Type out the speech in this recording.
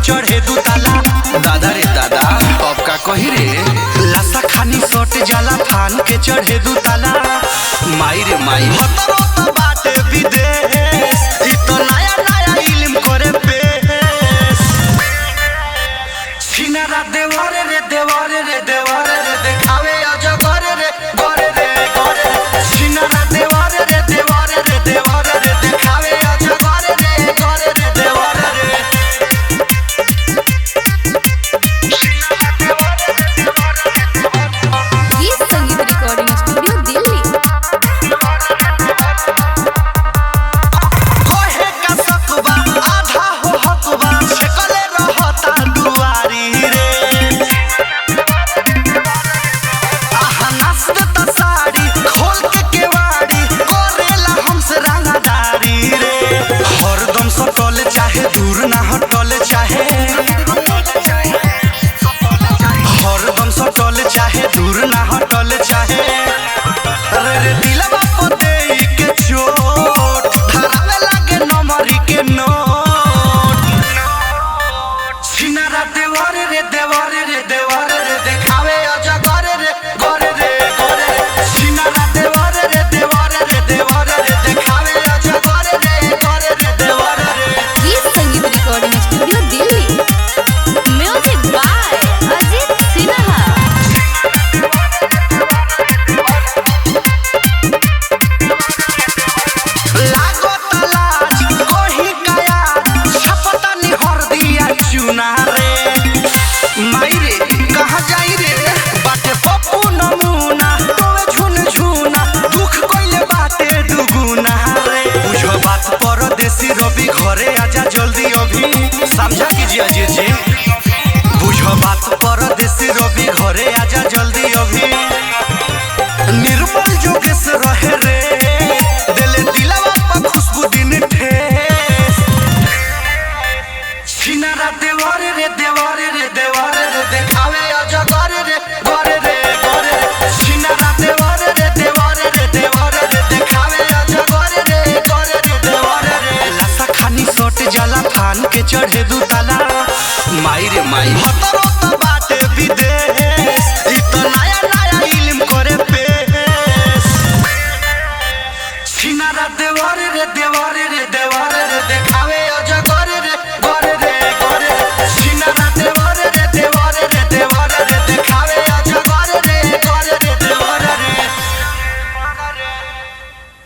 चढ़े दू ताला। दादा रे दादा अब का कही रे, लाशा खानी सट जाला फान के चढ़े दू ताला। माई रे माई हतरो तो बाटे विदेश, इ तो नया नया इल्म करे पेश। छिनारा देवारे रे देवारे रे देवारे रे देखावे अजगर रे गोरे रे गोरे। छिनारा देवारे रे देवारे रे देवारे रे देखावे अजगर रे गोरे रे देवारे रे। ये संगीत रिकॉर्डिंग स्टूडियो दिल्ली। कोहे का सकबा आधा हो हकबा, छकले रहता दुआरी रे। आहा नाच देता साड़ी खोल के केवाड़ी, करेला हमसे रंगदारी रे। हरदम सटल चाहे दूर ना हटल चाहे, हरदम सटल चाहे दूर ना हटल चाहे। रे रे दिलवा को देई के चोट, धरावे लागे नमरी के नोट। छिनारा देवारे रे देवारे रे देवारे रे देखावे अजगर रे गोरे रे गोरे। छिनारा देवारे रे देवारे रे देवारे रे देखावे अजगर रे गोरे रे देवारे रे। ये संगीत recording studio Delhi. Music by Ajit Sinha. लागो तलाज कोही काया, छपता निहर दिया चुना रे। माई रे कहाँ जाई रे, बाटे पप्पू नमूना तोवे झुन झुना, दुख कइले बाटे दुगुना रे। बुझो बात परदेसी रवि घरे आजा जल्दी अभी, समझा कीजिए अजीत जी। बुझो बात परदेसी रवि घरे आजा जल्दी अभी। निर्मल जोगेश रहे रे, दिले दिलवा पर खुशबू दिन ठेस। छिनारा देवारे रे देवारे रे देवारे रे देखावे अजगर रे गोरे रे गोरे। छिनारा देवारे रे देवारे रे देवारे रे देखावे अजगर रे गोरे रे देवारे रे। लाशा खानी सट जाला फान के चढ़े दू ताला। माई रे माई हतरो तो बाटे विदेश, इ तो नया नया इल्म करे पेश। छिनारा देवारे रे देवारे